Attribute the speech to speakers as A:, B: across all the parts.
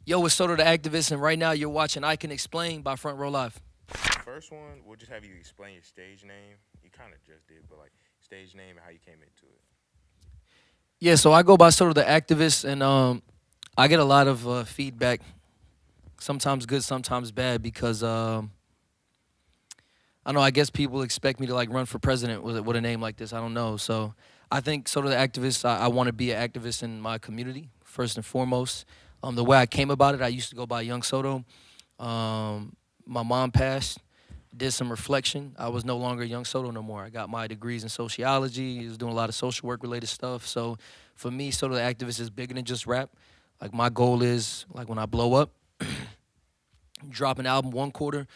A: Yo, it's Soto the Activist, and right now you're watching I Can Explain by Front Row Live.
B: First one, we'll just have you explain your stage name. You kind of just did, but like stage name and how you came into it.
A: Yeah, so I go by Soto the Activist, and I get a lot of feedback, sometimes good, sometimes bad, because I don't know. I guess people expect me to like run for president with a name like this. I don't know. So I think Soto the Activist. I want to be an activist in my community first and foremost. The way I came about it, I used to go by Young Soto. My mom passed. Did some reflection. I was no longer Young Soto no more. I got my degrees in sociology. I was doing a lot of social work related stuff. So for me, Soto the Activist is bigger than just rap. Like my goal is like when I blow up, drop an album one quarter,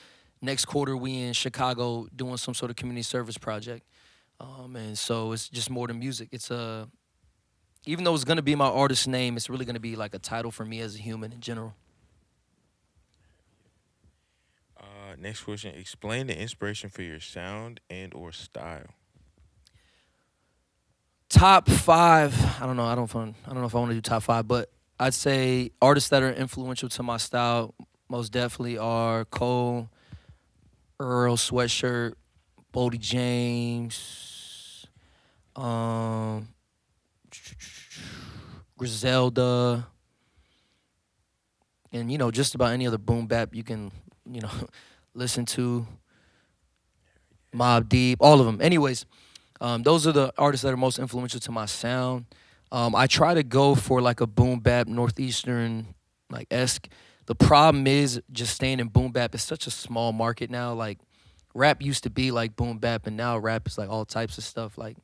A: next quarter we in Chicago doing some sort of community service project. And so it's just more than music. It's a even though it's gonna be my artist name, it's really gonna be like a title for me as a human in general.
B: Next question: explain the inspiration for your sound and or style.
A: Top five. I don't know. I don't know if I want to do top five, but I'd say artists that are influential to my style most definitely are Cole, Earl Sweatshirt, Bodie James, um, Griselda, and just about any other boom bap you can you know listen to. Mob Deep, all of them. Anyways, those are the artists that are most influential to my sound. I try to go for like a boom bap northeastern like esque. The problem is just staying in boom bap is such a small market now. Like rap used to be like boom bap, and now rap is like all types of stuff. Like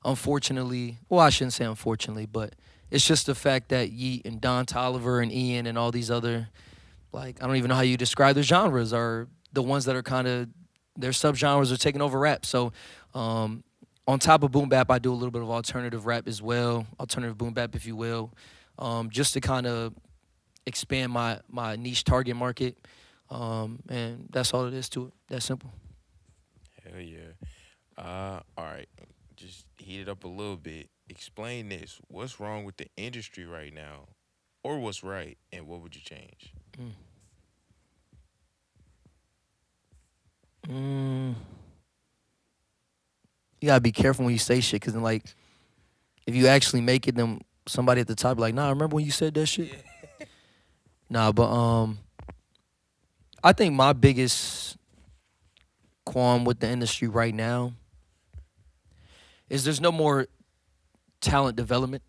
A: unfortunately, well, I shouldn't say unfortunately, but it's just the fact that Yeet and Don Tolliver and Ian and all these other like I don't even know how you describe the genres are the ones that are kind of their subgenres are taking over rap. So um, on top of boom bap, I do a little bit of alternative rap as well, alternative boom bap, if you will, just to kind of expand my niche target market. And that's all it is to it. That simple.
B: Hell yeah. All right. Just heat it up a little bit. Explain this. What's wrong with the industry right now, or what's right, and what would you change?
A: Mm. Mm. You gotta be careful when you say shit, cause then like if you actually make it, then somebody at the top be like, nah, remember when you said that shit?
B: Yeah.
A: Nah, but I think my biggest qualm with the industry right now is there's no more talent development.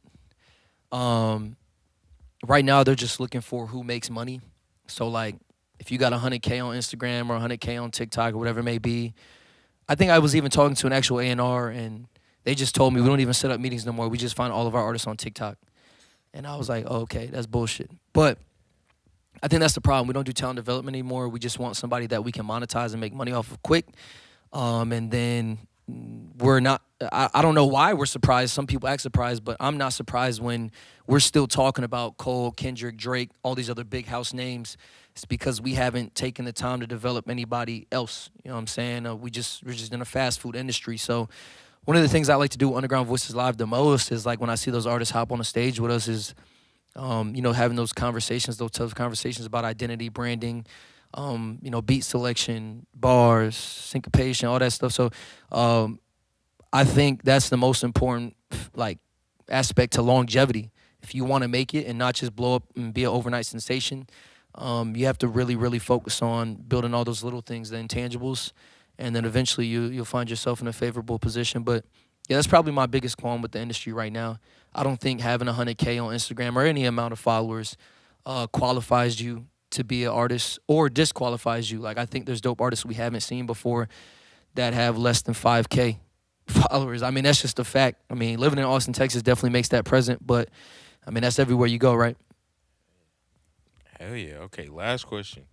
A: Um, right now they're just looking for who makes money. So like, if you got 100K on Instagram or 100K on TikTok or whatever it may be, I think I was even talking to an actual A&R and they just told me we don't even set up meetings no more. We just find all of our artists on TikTok. And I was like, oh, okay, that's bullshit. But I think that's the problem. We don't do talent development anymore. We just want somebody that we can monetize and make money off of quick. And then we're not. I don't know why we're surprised. Some people act surprised, but I'm not surprised when we're still talking about Cole, Kendrick, Drake, all these other big house names. It's because we haven't taken the time to develop anybody else. You know what I'm saying? We're just in a fast food industry. So one of the things I like to do with Underground Voices Live the most is like when I see those artists hop on the stage with us is having those conversations, those tough conversations about identity, branding, beat selection, bars, syncopation, all that stuff. So um, I think that's the most important like aspect to longevity. If you want to make it and not just blow up and be an overnight sensation, you have to really, really focus on building all those little things, the intangibles, and then eventually you'll find yourself in a favorable position. But yeah, that's probably my biggest qualm with the industry right now. I don't think having 100K on Instagram or any amount of followers qualifies you to be an artist or disqualifies you. Like I think there's dope artists we haven't seen before that have less than 5K followers. I mean, that's just a fact. I mean, living in Austin, Texas definitely makes that present, but I mean, that's everywhere you go, right?
B: Hell yeah. Okay. Last question.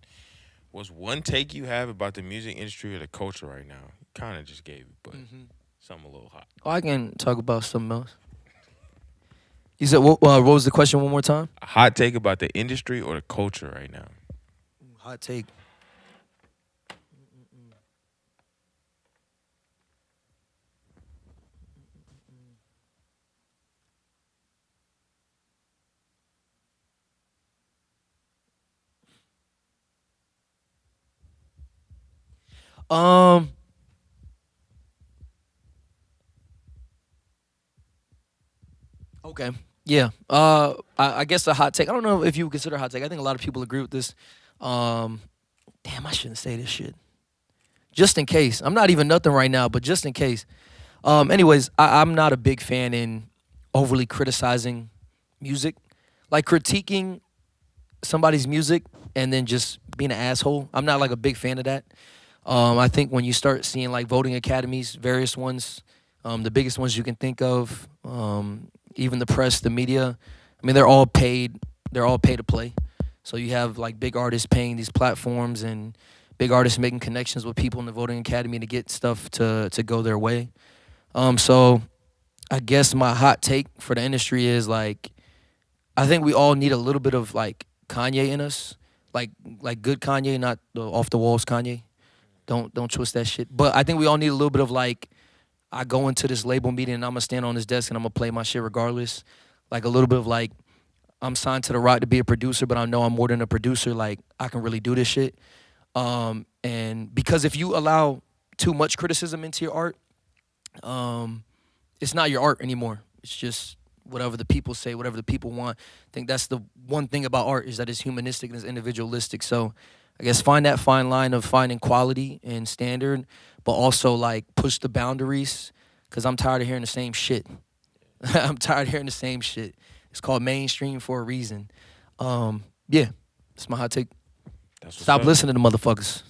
B: What's one take you have about the music industry or the culture right now? Kind of just gave it, but
A: Mm-hmm.
B: something a little hot.
A: Oh, I can talk about something else. You said what was the question one more time?
B: A hot take about the industry or the culture right now.
A: Hot take. Um, okay. Yeah. I guess a hot take. I don't know if you would consider a hot take. I think a lot of people agree with this. Um, damn, I shouldn't say this shit. Just in case. I'm not even nothing right now, but just in case. Anyways, I'm not a big fan in overly criticizing music, like critiquing somebody's music and then just being an asshole. I'm not like a big fan of that. I think when you start seeing like voting academies, various ones, the biggest ones you can think of, even the press, the media, I mean, they're all paid. They're all pay to play. So you have like big artists paying these platforms and big artists making connections with people in the voting academy to get stuff to go their way. So I guess my hot take for the industry is like I think we all need a little bit of like Kanye in us, like good Kanye, not the off the walls Kanye. Don't twist that shit. But I think we all need a little bit of like I go into this label meeting and I'm gonna stand on this desk and I'm gonna play my shit regardless. Like a little bit of like I'm signed to the rock to be a producer, but I know I'm more than a producer. Like I can really do this shit. And because if you allow too much criticism into your art, um, it's not your art anymore. It's just whatever the people say, whatever the people want. I think that's the one thing about art is that it's humanistic and it's individualistic. So I guess find that fine line of finding quality and standard, but also like push the boundaries because I'm tired of hearing the same shit. I'm tired of hearing the same shit. It's called mainstream for a reason. Yeah, that's my hot take.
B: That's what's
A: Stop
B: up.
A: listening to motherfuckers.